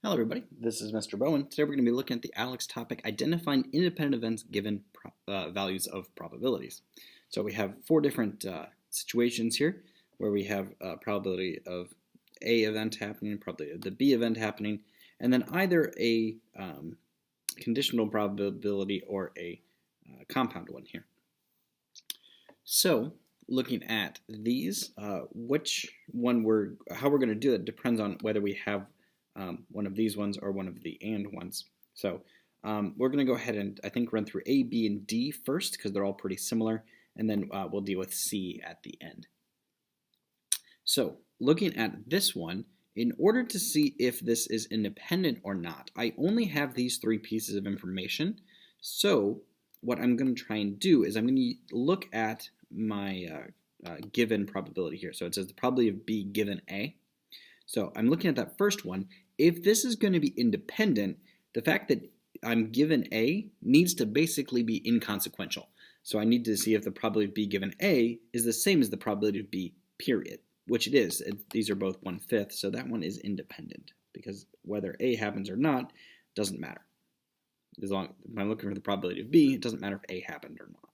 Hello everybody, this is Mr. Bowen. Today we're going to be looking at the ALEKS topic, identifying independent events given values of probabilities. So we have four different situations here where we have probability of A event happening, probability of the B event happening, and then either a conditional probability or a compound one here. So looking at these, how we're going to do it depends on whether we have one of these ones or one of the AND ones. So we're going to go ahead and I think run through A, B, and D first because they're all pretty similar, and then we'll deal with C at the end. So looking at this one, in order to see if this is independent or not, I only have these three pieces of information. So what I'm going to try and do is I'm going to look at my given probability here. So it says the probability of B given A. So I'm looking at that first one. If this is going to be independent, the fact that I'm given A needs to basically be inconsequential. So I need to see if the probability of B given A is the same as the probability of B period, which it is. These are both 1/5, so that one is independent because whether A happens or not doesn't matter. As long as I'm looking for the probability of B, it doesn't matter if A happened or not.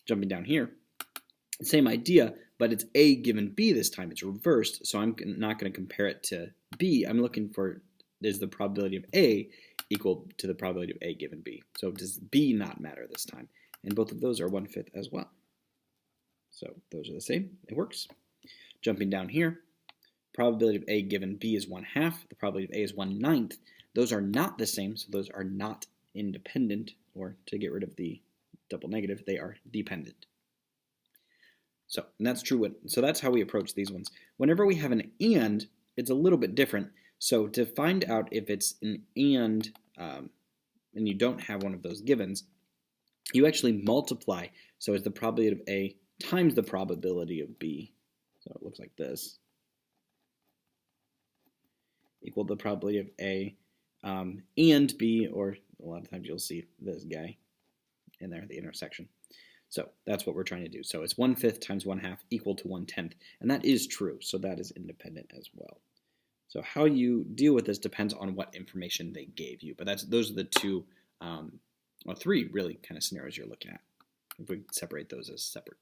Jumping down here, same idea, but it's A given B this time. It's reversed, so I'm not going to compare it to B. I'm looking for, is the probability of A equal to the probability of A given B? So does B not matter this time? And both of those are 1/5 as well. So those are the same. It works. Jumping down here, probability of A given B is 1/2. The probability of A is 1/9. Those are not the same, so those are not independent, or to get rid of the double negative, they are dependent. So, and that's true. So that's how we approach these ones. Whenever we have an AND, it's a little bit different. So to find out if it's an AND and you don't have one of those givens, you actually multiply. So it's the probability of A times the probability of B. So it looks like this. Equal the probability of A and B, or a lot of times you'll see this guy in there, the intersection. So that's what we're trying to do. So it's 1/5 times 1/2 equal to 1/10, and that is true, so that is independent as well. So how you deal with this depends on what information they gave you, but those are the two, or three really kind of scenarios you're looking at, if we separate those as separate.